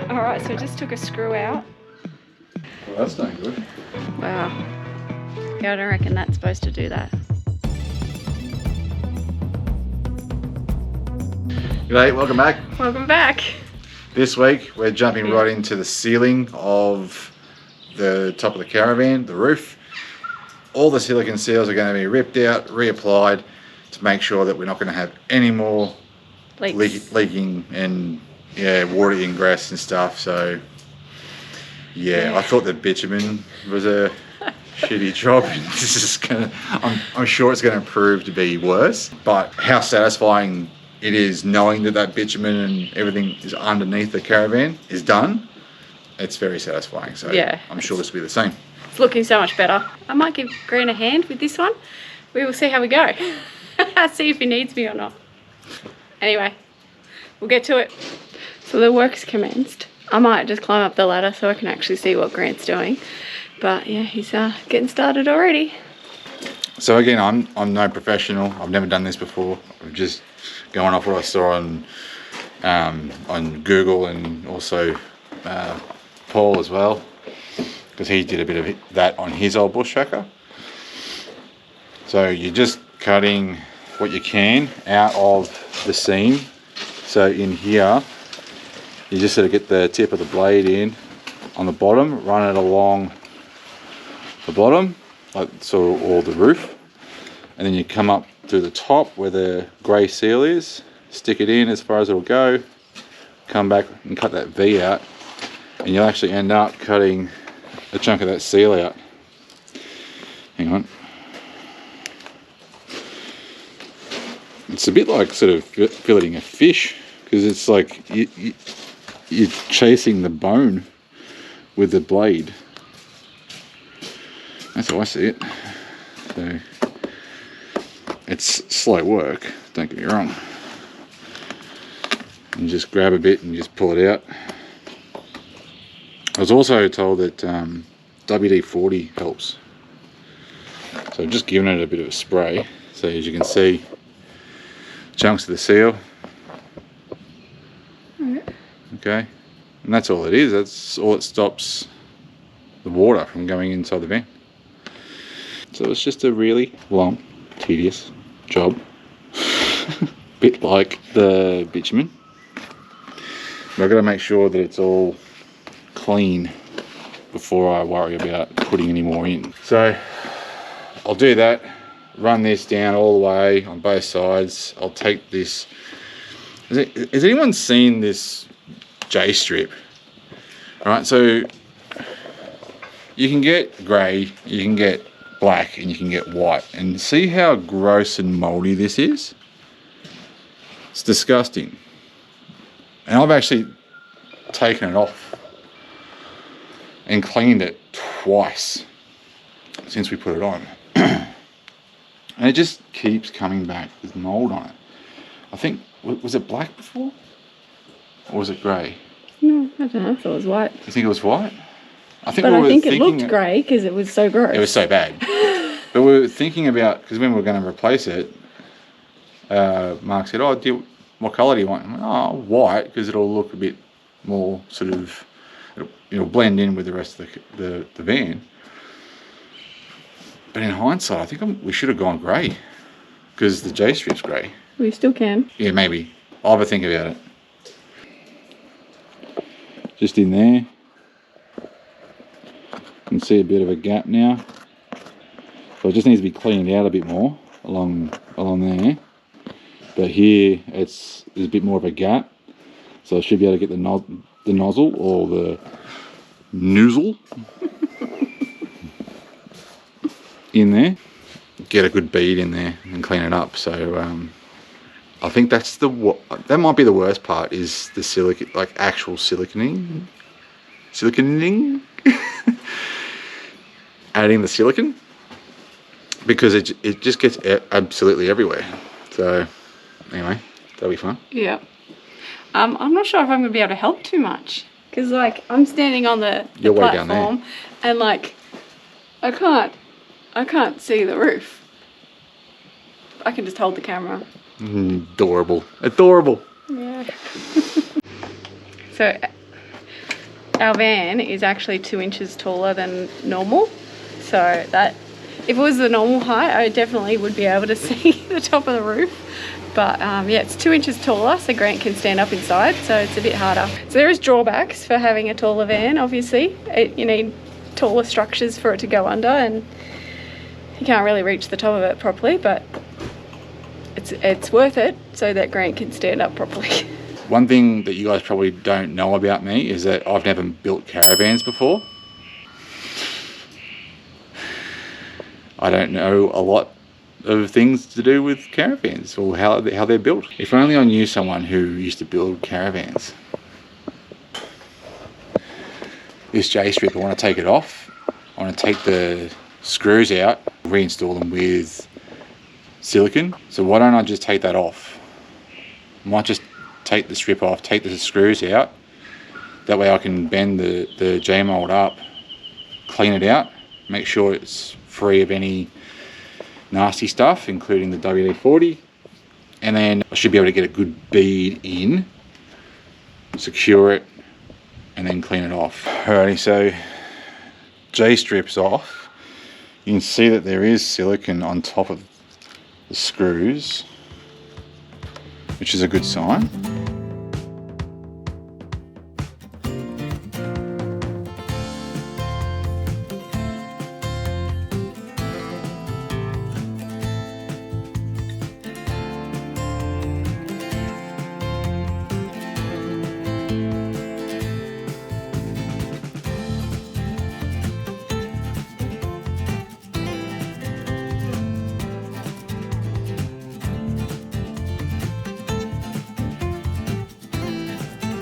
Alright, so I just took a screw out. Well, that's no good. Wow. Yeah, I don't reckon that's supposed to do that. G'day, welcome back. Welcome back. This week we're jumping right into the sealing of the top of the caravan, the roof. All the silicone seals are going to be ripped out, reapplied to make sure that we're not going to have any more leaking and water ingress and stuff. So yeah, I thought that bitumen was a shitty job. This is gonna, I'm sure it's going to prove to be worse. But how satisfying it is knowing that that bitumen and everything is underneath the caravan is done. It's very satisfying. So yeah, I'm sure this will be the same. It's looking so much better. I might give Grant a hand with this one. We will see how we go. See if he needs me or not. Anyway, we'll get to it. So the work's commenced. I might just climb up the ladder so I can actually see what Grant's doing. But yeah, he's getting started already. So again, I'm no professional. I've never done this before. I'm just going off what I saw on Google and also Paul as well, because he did a bit of that on his old Bushtracker. So you're just cutting what you can out of the seam. So in here, you just sort of get the tip of the blade in on the bottom, run it along the bottom, like sort of all the roof, and then you come up through the top where the grey seal is, stick it in as far as it'll go, come back and cut that V out, and you'll actually end up cutting a chunk of that seal out. Hang on. It's a bit like sort of filleting a fish, because it's like you're chasing the bone with the blade. That's how I see it. So it's slow work, don't get me wrong. You just grab a bit and just pull it out. I was also told that WD-40 helps. So I've just given it a bit of a spray. So as you can see, chunks of the seal. Okay, and that's all it is. That's all it stops the water from going inside the van. So it's just a really long, tedious job. Bit like the bitumen. But I've got to make sure that it's all clean before I worry about putting any more in. So I'll do that, run this down all the way on both sides. I'll take this. Has anyone seen this J strip? All right, so you can get grey, you can get black, and you can get white. And see how gross and moldy this is? It's disgusting. And I've actually taken it off and cleaned it twice since we put it on. And it just keeps coming back with mold on it. I think, was it black before? Or was it grey? No, I don't know if it was white. You think it was white? I think it looked grey because it was so gross. It was so bad. But we were thinking about, because when we were going to replace it, Mark said, oh, what colour do you want? I went, oh, white, because it'll look a bit more sort of, it'll blend in with the rest of the van. But in hindsight, I think we should have gone grey, because the J-strip's grey. We still can. Yeah, maybe. I'll have a think about it. Just in there. You can see a bit of a gap now. So it just needs to be cleaned out a bit more along there. But here there's a bit more of a gap. So I should be able to get the nozzle or the noozle in there. Get a good bead in there and clean it up. So I think that might be the worst part, is the silicone, like actual siliconing. Adding the silicone, because it just gets absolutely everywhere. So anyway, that'll be fun. Yeah. I'm not sure if I'm gonna be able to help too much, because like I'm standing on the platform and like I can't see the roof. I can just hold the camera. Adorable. Adorable. Yeah. So our van is actually 2 inches taller than normal, so that if it was the normal height, I definitely would be able to see the top of the roof. But yeah, it's 2 inches taller, so Grant can stand up inside, so it's a bit harder. So there is drawbacks for having a taller van, obviously. You need taller structures for it to go under, and you can't really reach the top of it properly, but it's worth it so that Grant can stand up properly. One thing that you guys probably don't know about me is that I've never built caravans before. I don't know a lot of things to do with caravans or how they're built. If only I knew someone who used to build caravans. This J-strip, I want to take it off. I want to take the screws out, reinstall them with silicone. So why don't I just take that off? I might just take the strip off, take the screws out. That way I can bend the J-mold up, clean it out, make sure it's free of any nasty stuff, including the WD-40, and then I should be able to get a good bead in, secure it, and then clean it off. Alrighty, so J-strip's off. You can see that there is silicone on top of the screws, which is a good sign.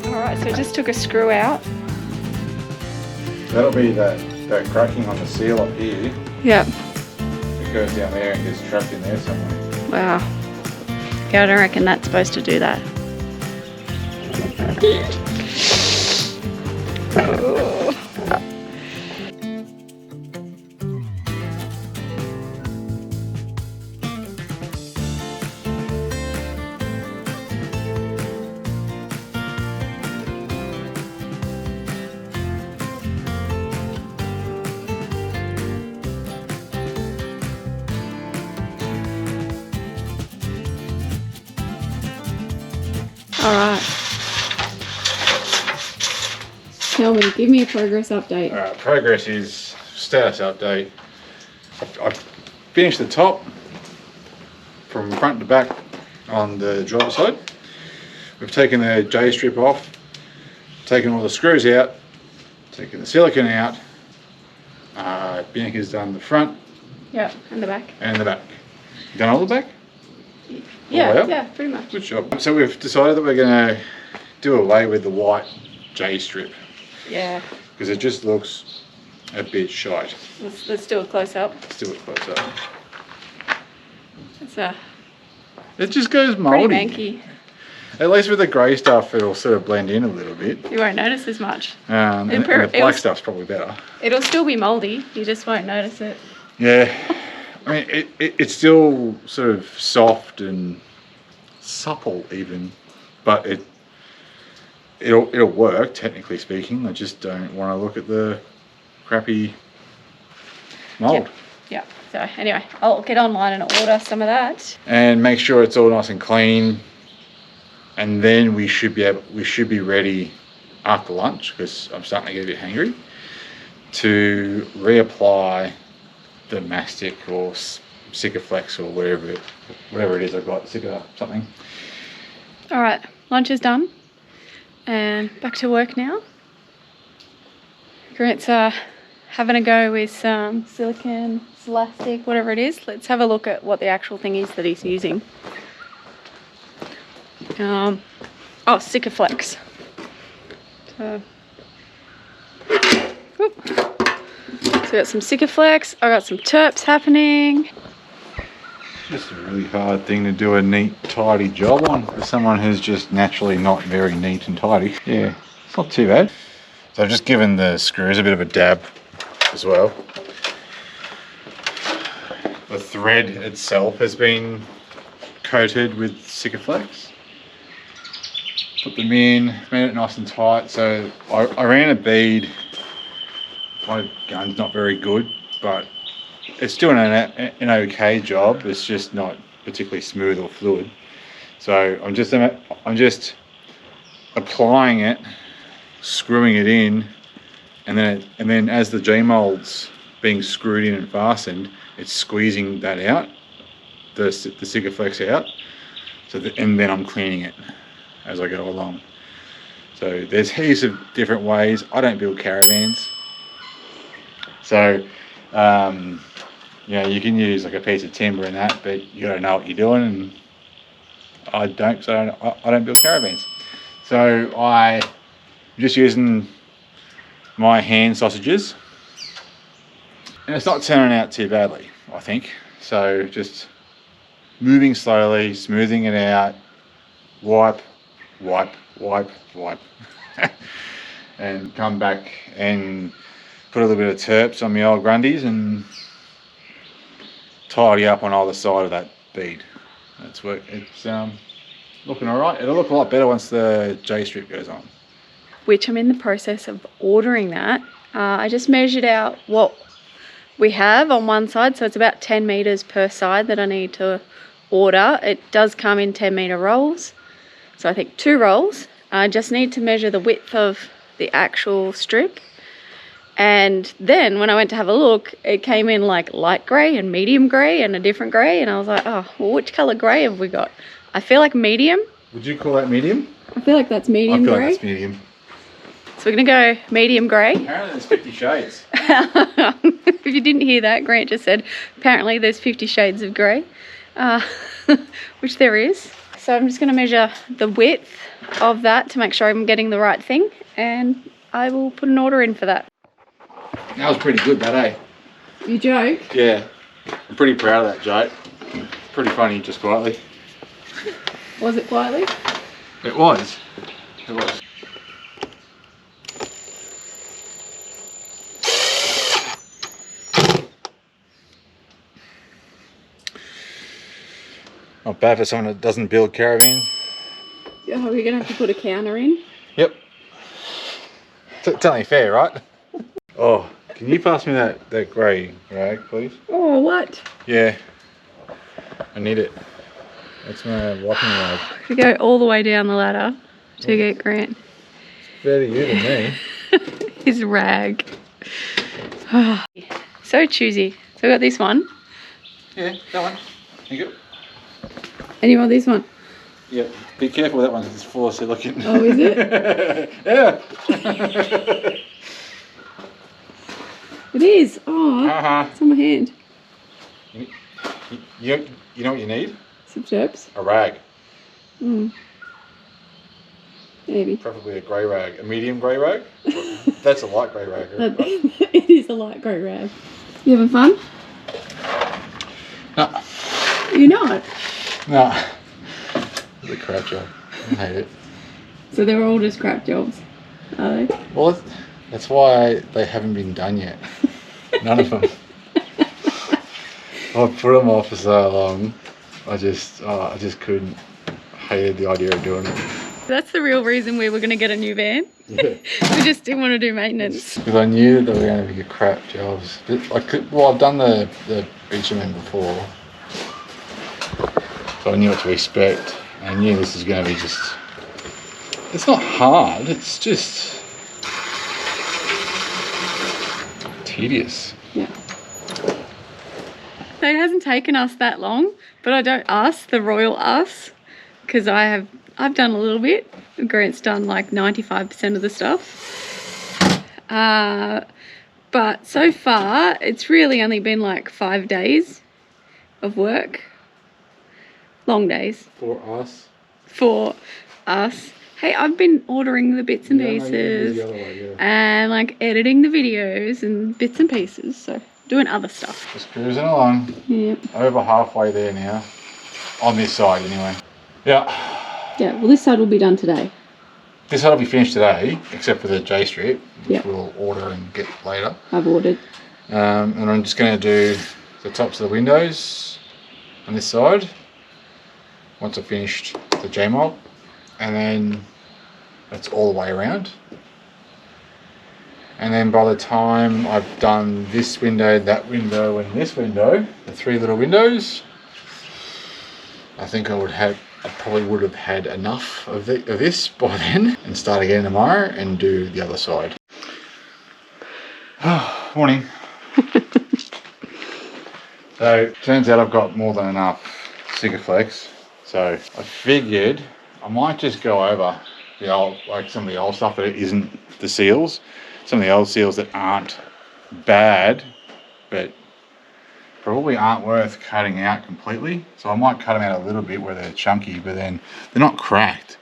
Alright, so I just took a screw out. That'll be that cracking on the seal up here. Yep. It goes down there and gets trapped in there somewhere. Wow. Yeah, I don't reckon that's supposed to do that. Oh. Alright. Tell me, give me a progress update. Alright, progress is status update. I've finished the top from front to back on the driver's side. We've taken the J-strip off, taken all the screws out, taken the silicone out. Bianca's done the front. Yep, and the back. And the back. Done all the back? Yeah, pretty much. Good job. So we've decided that we're going to do away with the white J-strip. Yeah. Because it just looks a bit shite. Let's do a close up. Let's do it close up. It's It just goes pretty mouldy. manky. At least with the grey stuff, it'll sort of blend in a little bit. You won't notice as much. And the black stuff's probably better. It'll still be mouldy. You just won't notice it. Yeah. I mean, it's still sort of soft and supple even, but it'll work, technically speaking. I just don't want to look at the crappy mould. Yeah. So anyway, I'll get online and order some of that. And make sure it's all nice and clean. And then we should be ready after lunch, because I'm starting to get a bit hangry, to reapply the mastic or Sikaflex or whatever it is I've got, Sika something. All right, lunch is done and back to work now. Grant's having a go with some silicone, elastic, whatever it is. Let's have a look at what the actual thing is that he's using. Oh, Sikaflex. So, whoop. So I got some Sikaflex, I got some terps happening. Just a really hard thing to do a neat, tidy job on for someone who's just naturally not very neat and tidy. Yeah, it's not too bad. So I've just given the screws a bit of a dab as well. The thread itself has been coated with Sikaflex. put them in, made it nice and tight. So I ran a bead. My gun's not very good, but it's doing an okay job. It's just not particularly smooth or fluid. So I'm just applying it, screwing it in, and then as the G-mold's being screwed in and fastened, it's squeezing that out, the Sigaflex out. So and then I'm cleaning it as I go along. So there's heaps of different ways. I don't build caravans, so you know, you can use like a piece of timber and that, but you gotta know what you're doing, and I don't, so I don't build caravans. So I'm just using my hand sausages, and it's not turning out too badly, I think. So just moving slowly, smoothing it out, wipe, wipe, wipe, wipe, and come back and put a little bit of terps on my old Grundies and tidy up on either side of that bead. That's what it's looking all right. It'll look a lot better once the J-strip goes on. Which I'm in the process of ordering that. I just measured out what we have on one side, so it's about 10 meters per side that I need to order. It does come in 10-meter rolls, so I think 2 rolls. I just need to measure the width of the actual strip, and then when I went to have a look, it came in like light grey and medium grey and a different grey, and I was like, oh, well, which colour grey have we got? I feel like medium. Would you call that medium? I feel like that's medium grey. I feel like that's medium. So we're gonna go medium grey. Apparently there's 50 shades. If you didn't hear that, Grant just said apparently there's 50 shades of grey, which there is. So I'm just gonna measure the width of that to make sure I'm getting the right thing, and I will put an order in for that. That was pretty good, that, eh? You joke? Yeah, I'm pretty proud of that joke. Pretty funny, just quietly. Was it quietly? It was. It was. Not bad for someone that doesn't build caravans. Oh, we're gonna have to put a counter in. Yep. It's only fair, right? Oh, can you pass me that grey rag, please? Oh, what? Yeah. I need it. That's my wiping rag. We go all the way down the ladder to get Grant. Better you than me. His rag. So choosy. So I got this one. Yeah, that one. Thank you. And you want this one? Yeah, be careful with that one because it's full of silicone. Oh, is it? Yeah. It is. Oh, it's on my hand. You know what you need? Some terps. A rag. Maybe. Preferably a grey rag. A medium grey rag? That's a light grey rag. Right? It is a light grey rag. You having fun? No. You're not? No. It's a crap job. I hate it. So they're all just crap jobs, are they? Well, that's why they haven't been done yet. None of them. I've put them off for so long. I just couldn't. Hated the idea of doing it. That's the real reason we were going to get a new van. Yeah. We just didn't want to do maintenance. Because I knew that they were going to be crap jobs. Well, I've done the bitumen before, so I knew what to expect. I knew this is going to be just. It's not hard. It's just tedious. Yeah. So it hasn't taken us that long, but I don't ask the royal us because I've done a little bit. Grant's done like 95% of the stuff. But so far, it's really only been like 5 days of work. Long days. For us. For us. Hey, I've been ordering the bits and pieces and like editing the videos and bits and pieces. So doing other stuff. Just cruising along. Yep. Over halfway there now. On this side anyway. Yeah. Yeah, well this side will be done today. This side will be finished today, except for the J-strip, which yep. we'll order and get later. I've ordered. And I'm just going to do the tops of the windows on this side once I've finished the J-mold. And then That's all the way around. And then by the time I've done this window, that window, and this window, the 3 little windows, I think I probably would have had enough of this by then, and start again tomorrow and do the other side. Morning. So turns out I've got more than enough Sikaflex. So I figured I might just go over the old, like some of the old stuff that isn't the seals. Some of the old seals that aren't bad, but probably aren't worth cutting out completely. So I might cut them out a little bit where they're chunky, but then they're not cracked.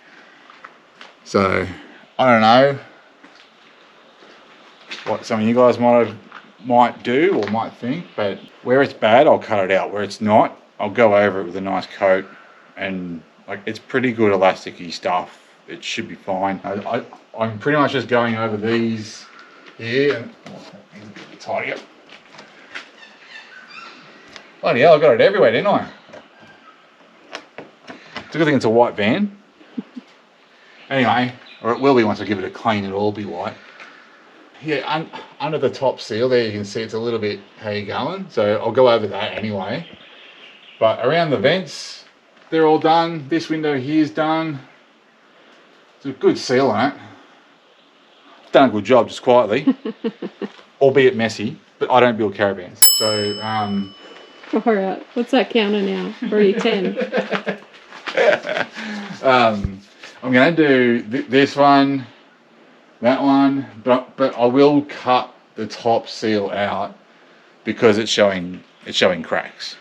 So I don't know what some of you guys might do or might think, but where it's bad, I'll cut it out. Where it's not, I'll go over it with a nice coat, and like it's pretty good elasticy stuff. It should be fine. I'm pretty much just going over these here, and tidy up. Bloody hell, I got it everywhere, didn't I? It's a good thing it's a white van. Anyway, or it will be once I give it a clean, it'll all be white. Yeah, under the top seal there, you can see it's a little bit how you going. So I'll go over that anyway. But around the vents, they're all done. This window here's done. It's a good seal on it. Done a good job, just quietly, albeit messy. But I don't build caravans, so. All right, what's that counter now? For you 10. I'm going to do this one, that one, but I will cut the top seal out because it's showing cracks.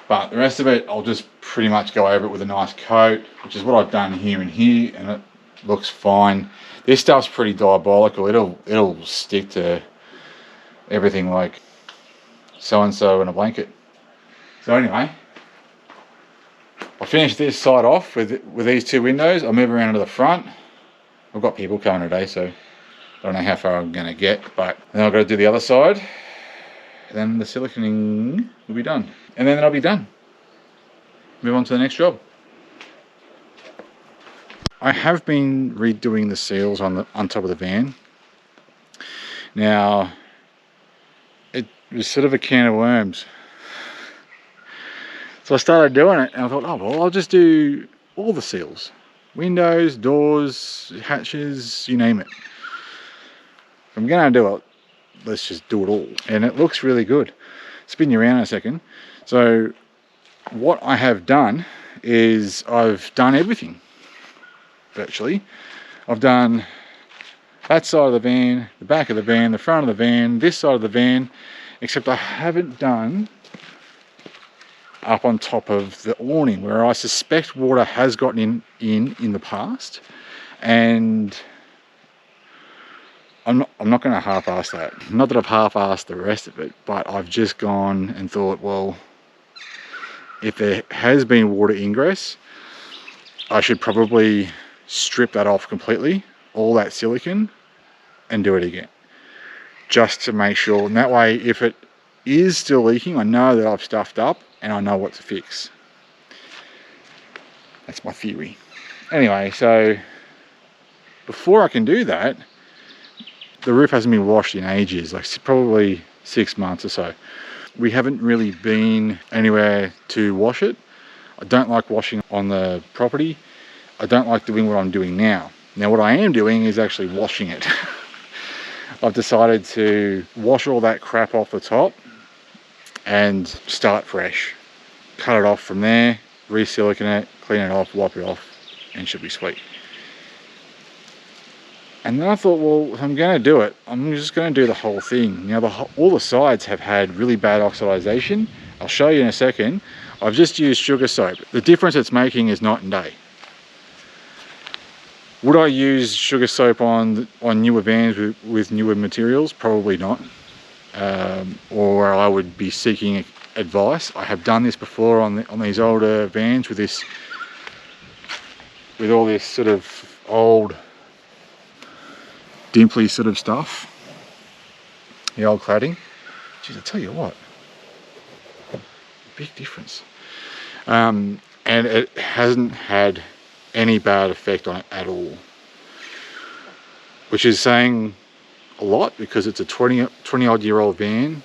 But the rest of it, I'll just pretty much go over it with a nice coat, which is what I've done here and here, and it looks fine. This stuff's pretty diabolical. It'll stick to everything like so-and-so in a blanket. So anyway, I'll finish this side off with these 2 windows. I'll move around to the front. I've got people coming today, so I don't know how far I'm going to get, but then I've got to do the other side. Then the siliconing will be done. And then I'll be done. Move on to the next job. I have been redoing the seals on top of the van. Now, it was sort of a can of worms. So I started doing it, and I thought, oh well, I'll just do all the seals. Windows, doors, hatches, you name it. If I'm gonna do it, let's just do it all. And it looks really good. Spin you around in a second. So what I have done is I've done everything. Virtually. I've done that side of the van, the back of the van, the front of the van, this side of the van, except I haven't done up on top of the awning, where I suspect water has gotten in the past, and I'm not going to half-ass that. Not that I've half-assed the rest of it, but I've just gone and thought, well, if there has been water ingress, I should probably strip that off completely, all that silicone, and do it again, just to make sure. And that way, if it is still leaking, I know that I've stuffed up and I know what to fix. That's my theory. Anyway, so before I can do that, the roof hasn't been washed in ages, like probably 6 months or so. We haven't really been anywhere to wash it. I don't like washing on the property. I don't like doing what I'm doing now. Now what I am doing is actually washing it. I've decided to wash all that crap off the top and start fresh. Cut it off from there, re-silicone it, clean it off, wipe it off, and it should be sweet. And then I thought, well, if I'm going to do it, I'm just going to do the whole thing. Now, all the sides have had really bad oxidization. I'll show you in a second. I've just used sugar soap. The difference it's making is night and day. Would I use sugar soap on newer vans with newer materials? Probably not. Or I would be seeking advice. I have done this before on these older vans with all this sort of old dimply sort of stuff. The old cladding. Geez, I tell you what, big difference. And it hasn't had any bad effect on it at all, which is saying a lot because it's a 20 odd year old van.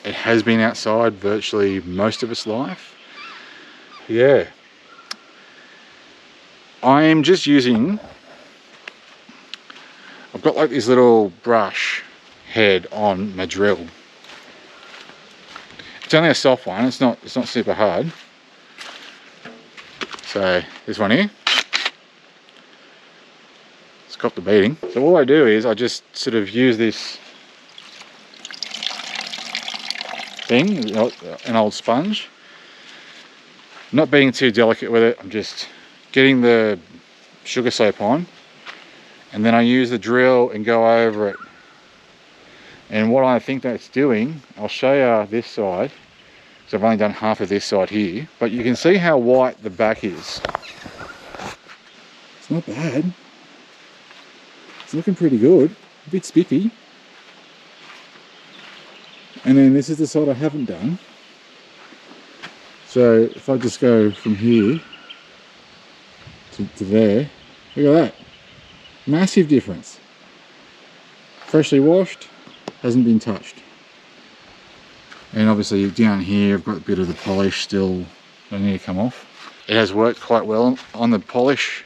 It has been outside virtually most of its life. Yeah, I am just using, I've got like this little brush head on my drill. It's only a soft one, it's not super hard. So this one here, it's got the beating. So all I do is I just sort of use this thing, an old sponge, not being too delicate with it. I'm just getting the sugar soap on, and then I use the drill and go over it. And what I think that's doing, I'll show you this side, so I've only done half of this side here, but you can see how white the back is. It's not bad. It's looking pretty good, a bit spiffy. And then this is the side I haven't done. So if I just go from here to there, look at that. Massive difference. Freshly washed, hasn't been touched. And obviously down here I've got a bit of the polish still that need to come off. It has worked quite well on the polish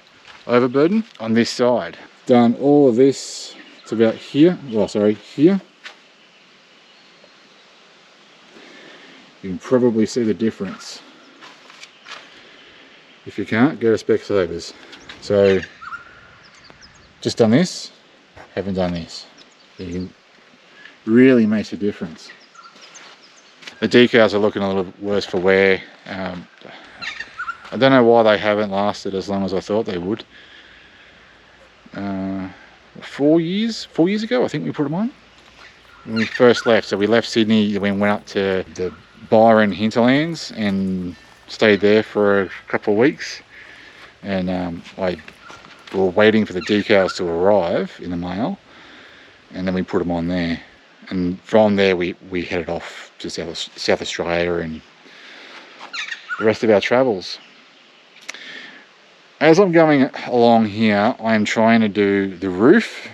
overburden on this side. Done all of this to about here, well sorry, here. You can probably see the difference. If you can't, go to Specsavers. So, just done this, haven't done this. It really makes a difference. The decals are looking a little worse for wear. I don't know why they haven't lasted as long as I thought they would. 4 years ago, I think we put them on. When we first left, so we left Sydney, we went up to the Byron hinterlands and stayed there for a couple of weeks, and we were waiting for the decals to arrive in the mail, and then we put them on there, and from there we headed off to South Australia and the rest of our travels. As I'm going along here, I'm trying to do the roof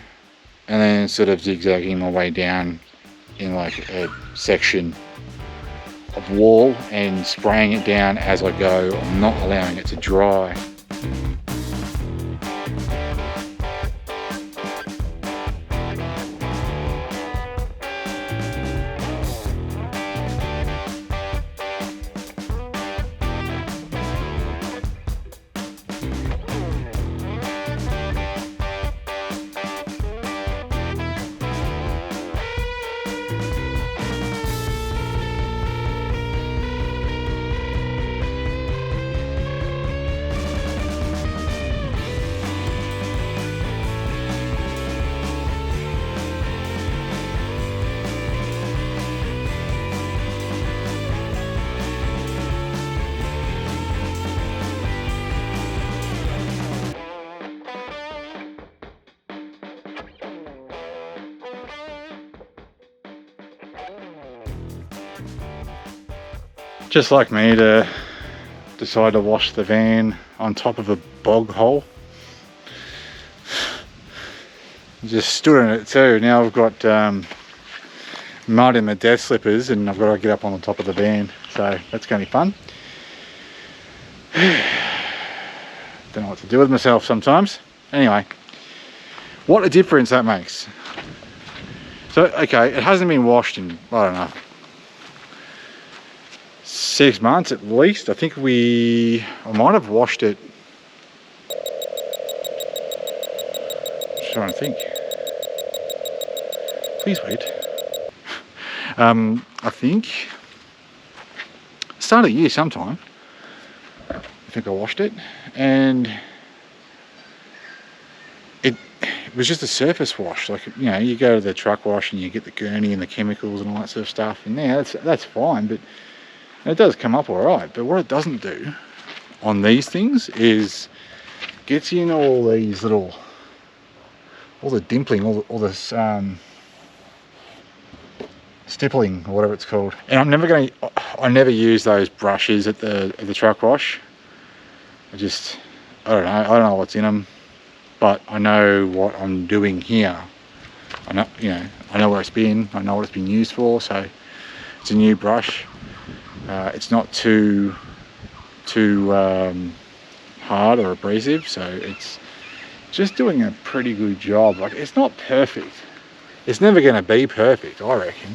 and then sort of zigzagging my way down in like a section of wall and spraying it down as I go. I'm not allowing it to dry. Just like me to decide to wash the van on top of a bog hole. Just stood in it too. Now I've got mud in the death slippers and I've got to get up on the top of the van. So that's going to be fun. Don't know what to do with myself sometimes. Anyway, what a difference that makes. So, okay, it hasn't been washed in, I don't know, 6 months at least. I think I might have washed it. Just trying to think. Please wait. I think start of the year sometime. I think I washed it, and it was just a surface wash. Like, you know, you go to the truck wash and you get the gurney and the chemicals and all that sort of stuff, and yeah, that's fine, but it does come up all right. But what it doesn't do on these things is gets in all these little, all the dimpling, all this stippling or whatever it's called. And I never use those brushes at the truck wash. I don't know what's in them, but I know what I'm doing here. I know, you know, I know where it's been, I know what it's been used for. So it's a new brush. It's not too hard or abrasive, so it's just doing a pretty good job. Like, it's not perfect, it's never going to be perfect, I reckon.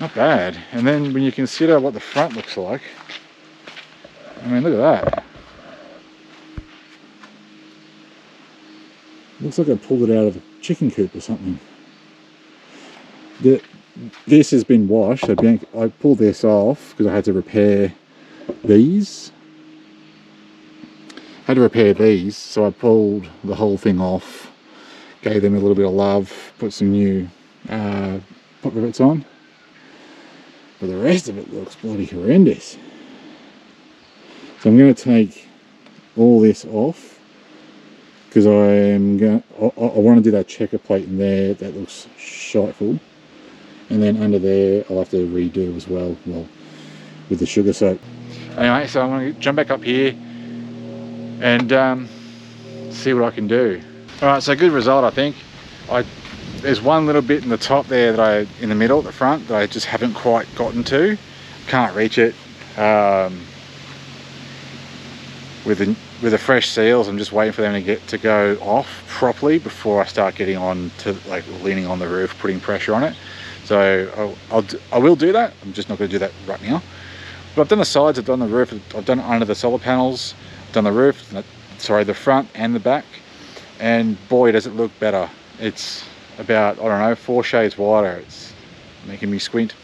Not bad. And then when you consider what the front looks like, I mean, look at that. Looks like I pulled it out of a chicken coop or something. This has been washed. I pulled this off because I had to repair these. So I pulled the whole thing off, gave them a little bit of love, put some new pop rivets on. But the rest of it looks bloody horrendous. So I'm going to take all this off because I want to do that checker plate in there. That looks shiteful. And then under there I'll have to redo as well, with the sugar soap. Anyway, so I'm going to jump back up here and see what I can do. Alright, so good result, I think. There's one little bit in the top there that in the middle at the front, that I just haven't quite gotten to. Can't reach it. With the fresh seals, I'm just waiting for them to go off properly before I start getting on to, like, leaning on the roof, putting pressure on it. So I will do that. I'm just not going to do that right now. But I've done the sides, I've done the roof, I've done it under the solar panels, I've done the roof, the front and the back, and boy does it look better. It's about, I don't know, 4 shades wider. It's making me squint.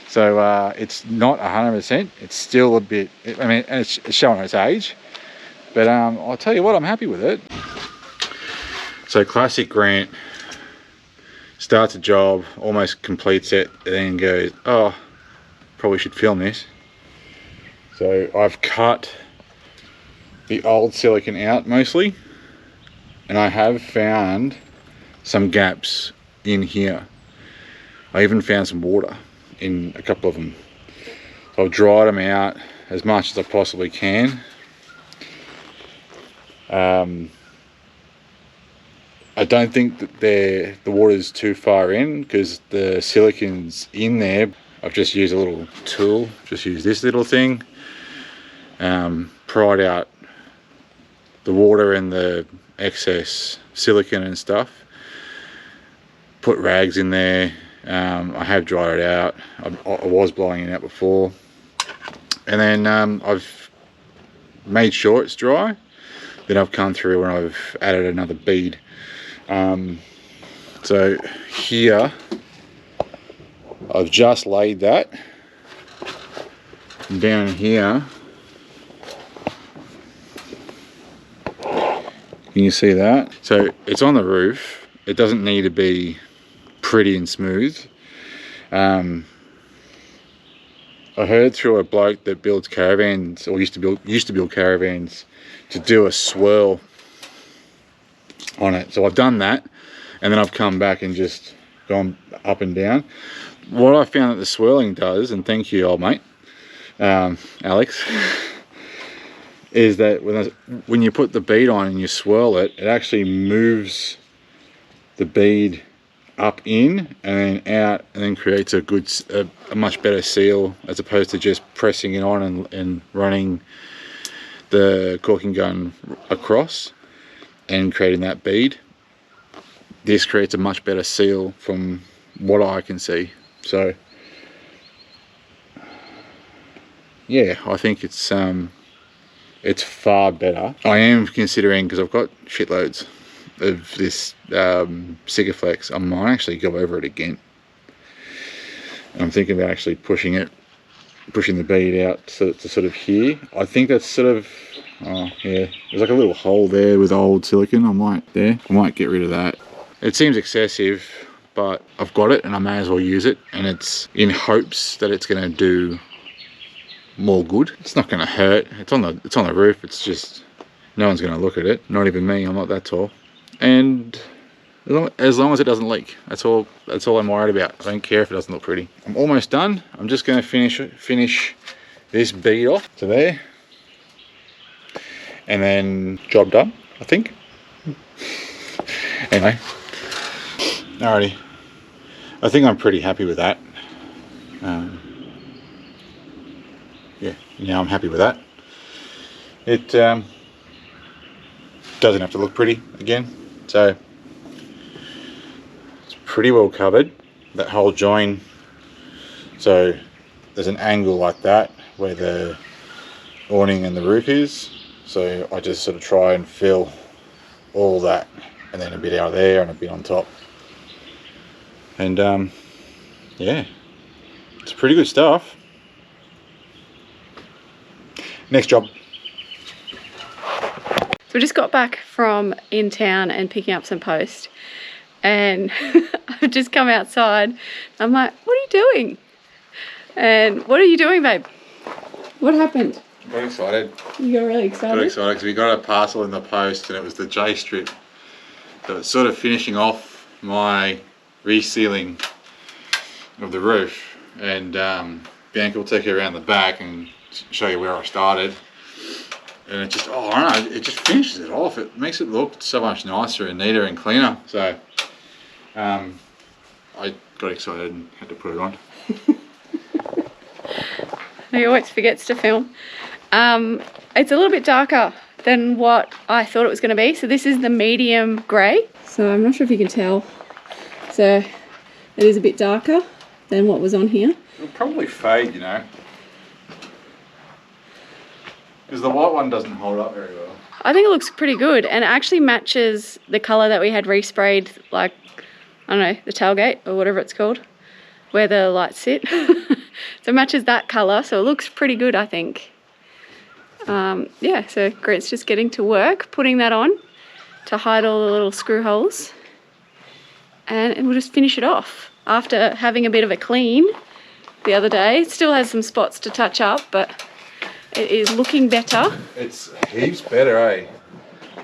So it's not 100%. It's still a bit, I mean, and it's showing its age. But I'll tell you what, I'm happy with it. So classic Grant. Starts a job, almost completes it, and then goes, oh, probably should film this. So I've cut the old silicone out mostly, and I have found some gaps in here. I even found some water in a couple of them. So I've dried them out as much as I possibly can. I don't think that the water's too far in because the silicone's in there. I've just used a little tool, just used this little thing, pried out the water and the excess silicone and stuff, put rags in there. I have dried it out. I was blowing it out before, and then I've made sure it's dry. Then I've come through and I've added another bead. So here I've just laid that. Down here, can you see that? So it's on the roof. It doesn't need to be pretty and smooth. I heard through a bloke that builds caravans, or used to build caravans, to do a swirl on it. So I've done that, and then I've come back and just gone up and down. What I found that the swirling does, and thank you, old mate, Alex, is that when you put the bead on and you swirl it, it actually moves the bead up in and then out, and then creates a much better seal, as opposed to just pressing it on and running the caulking gun across and creating that bead. This creates a much better seal from what I can see. So yeah, I think it's far better. I am considering, because I've got shitloads of this Sigaflex, I might actually go over it again. And I'm thinking about actually pushing the bead out to sort of here. I think that's sort of, oh yeah, there's like a little hole there with old silicone. I might get rid of that. It seems excessive, but I've got it and I may as well use it, and it's in hopes that it's going to do more good. It's not going to hurt. It's on the roof. It's just, no one's going to look at it, not even me. I'm not that tall. And as long as it doesn't leak, that's all I'm worried about. I don't care if it doesn't look pretty. I'm almost done. I'm just going to finish this bead off to there, and then job done, I think. Anyway, alrighty, I think I'm pretty happy with that. Yeah, I'm happy with that. It doesn't have to look pretty again, so it's pretty well covered, that whole join. So there's an angle like that where the awning and the roof is, so I just sort of try and fill all that, and then a bit out there and a bit on top, and yeah, it's pretty good stuff. Next job. So we just got back from in town and picking up some post, and I've just come outside. I'm like, what are you doing? And what are you doing, babe? What happened? Got excited. You got really excited? Got excited because we got a parcel in the post, and it was the J strip. So it's sort of finishing off my resealing of the roof, and Bianca will take you around the back and show you where I started. And it just, oh, I don't know, it just finishes it off. It makes it look so much nicer and neater and cleaner. So I got excited and had to put it on. He always forgets to film. It's a little bit darker than what I thought it was going to be. So this is the medium grey. So I'm not sure if you can tell. So it is a bit darker than what was on here. It'll probably fade, you know, because the white one doesn't hold up very well. I think it looks pretty good, and it actually matches the colour that we had resprayed, like, I don't know, the tailgate or whatever it's called, where the lights sit. So it matches that colour, so it looks pretty good, I think. Yeah, so Grant's just getting to work, putting that on to hide all the little screw holes, and we'll just finish it off after having a bit of a clean the other day. It still has some spots to touch up, but it is looking better. It's heaps better, eh?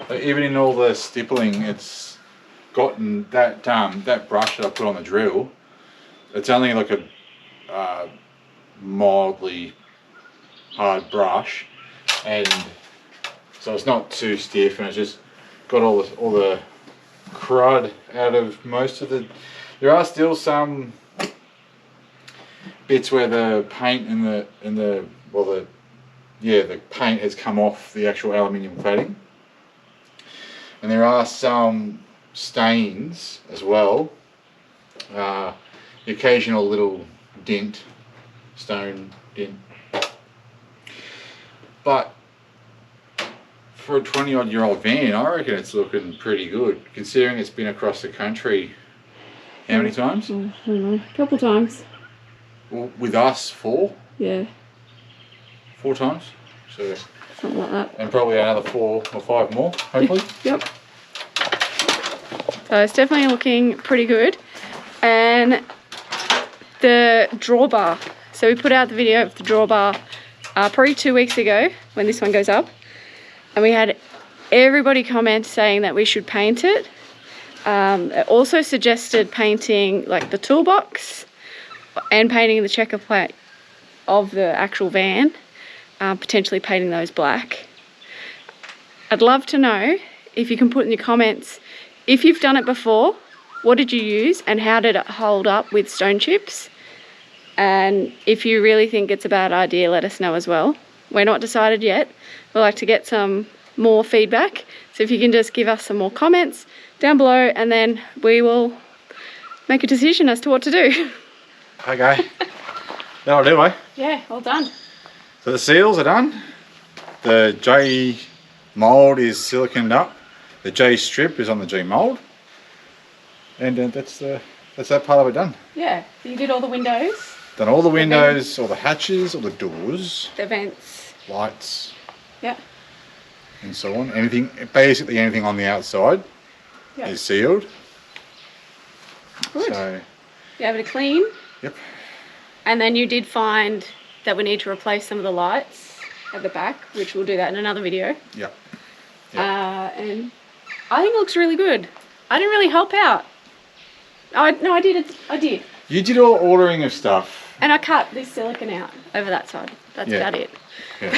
Like, even in all the stippling, it's gotten that that brush that I put on the drill. It's only like a mildly hard brush, and so it's not too stiff, and it's just got all the crud out of most of the. There are still some bits where the paint and the paint has come off the actual aluminium cladding, and there are some stains as well. The occasional little dent, stone dent, but for a 20-odd-year-old van, I reckon it's looking pretty good, considering it's been across the country. How many times? I don't know, a couple times. Well, with us, 4? Yeah. 4 times, so something like that, and probably another 4 or 5 more, hopefully. Yep. So it's definitely looking pretty good. And the drawbar, so we put out the video of the drawbar probably 2 weeks ago when this one goes up, and we had everybody comment saying that we should paint it. It also suggested painting like the toolbox and painting the checker plate of the actual van. Potentially painting those black. I'd love to know if you can put in your comments, if you've done it before, what did you use and how did it hold up with stone chips? And if you really think it's a bad idea, let us know as well. We're not decided yet. We'd like to get some more feedback. So if you can just give us some more comments down below, and then we will make a decision as to what to do. Okay. That'll do, eh? Yeah, all done. So the seals are done. The J mould is siliconed up. The J strip is on the G mould. And that's that part of it done. Yeah, so you did all the windows. Done all the windows, all the hatches, all the doors. The vents. Lights. Yeah. And so on. Anything, basically anything on the outside is sealed. Good. So, you have it clean. Yep. And then you did find that we need to replace some of the lights at the back, which we'll do that in another video. Yep. And I think it looks really good. I didn't really help out. No, I did. I did. You did all ordering of stuff. And I cut this silicone out over that side. That's about it. Yeah.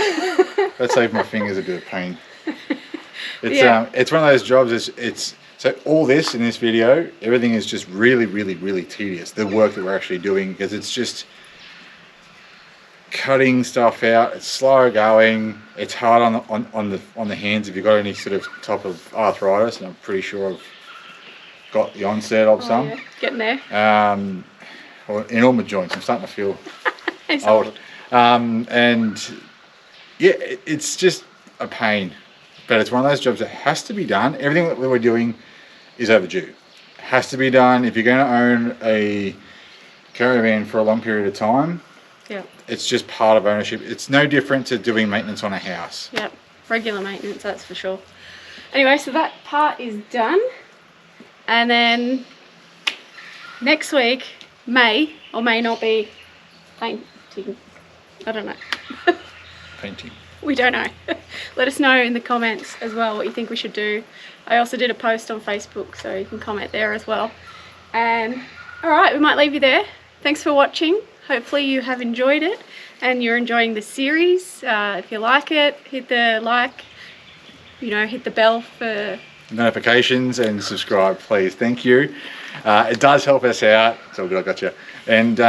That saved my fingers a bit of pain. It's one of those jobs. It's so all this in this video, everything is just really tedious. The work that we're actually doing, because it's just cutting stuff out. It's slow going. It's hard on the hands if you've got any sort of type of arthritis, and I'm pretty sure I've got the onset of some. Yeah. Getting there. Well, in all my joints, I'm starting to feel old. And yeah, it's just a pain. But it's one of those jobs that has to be done. Everything that we're doing is overdue. It has to be done. If you're going to own a caravan for a long period of time, yeah, it's just part of ownership. It's no different to doing maintenance on a house. Yep, regular maintenance, that's for sure. Anyway, so that part is done. And then next week may or may not be painting. I don't know. Painting. We don't know. Let us know in the comments as well what you think we should do. I also did a post on Facebook, so you can comment there as well. And alright, we might leave you there. Thanks for watching. Hopefully you have enjoyed it and you're enjoying the series. If you like it, hit the like, hit the bell for notifications and subscribe, please. Thank you. It does help us out. It's all good, I got you. And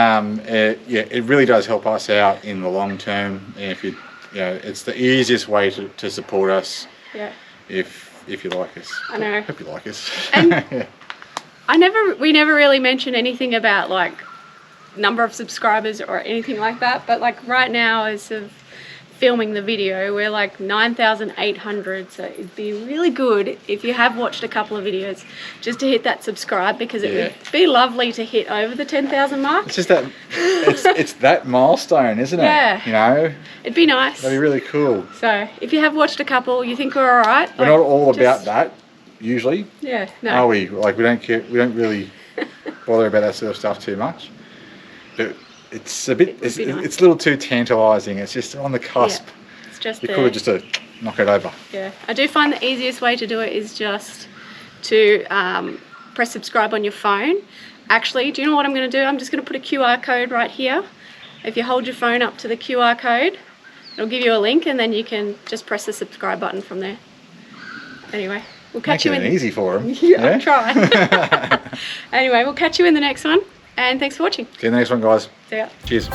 it really does help us out in the long term. If you it's the easiest way to support us. Yeah. If you like us. I know. Hope you like us. And yeah. We never really mentioned anything about like number of subscribers or anything like that, but like right now as of filming the video, we're like 9,800, so it'd be really good if you have watched a couple of videos just to hit that subscribe, because it would be lovely to hit over the 10,000 mark. It's just that it's that milestone, isn't it? Yeah. It'd be nice. That'd be really cool. So if you have watched a couple, you think we're alright. We're not all about that usually. Yeah. No. Are we? Like we don't care. We don't really bother about that sort of stuff too much. But it's a bit, it's a little too tantalising. It's just on the cusp. Yeah, it's just you could have just knock it over. Yeah, I do find the easiest way to do it is just to press subscribe on your phone. Actually, do you know what I'm going to do? I'm just going to put a QR code right here. If you hold your phone up to the QR code, it'll give you a link, and then you can just press the subscribe button from there. Anyway, we'll catch you in. Making it easy for them. Yeah, I'll try. Anyway, we'll catch you in the next one. And thanks for watching. See you in the next one, guys. See ya. Cheers.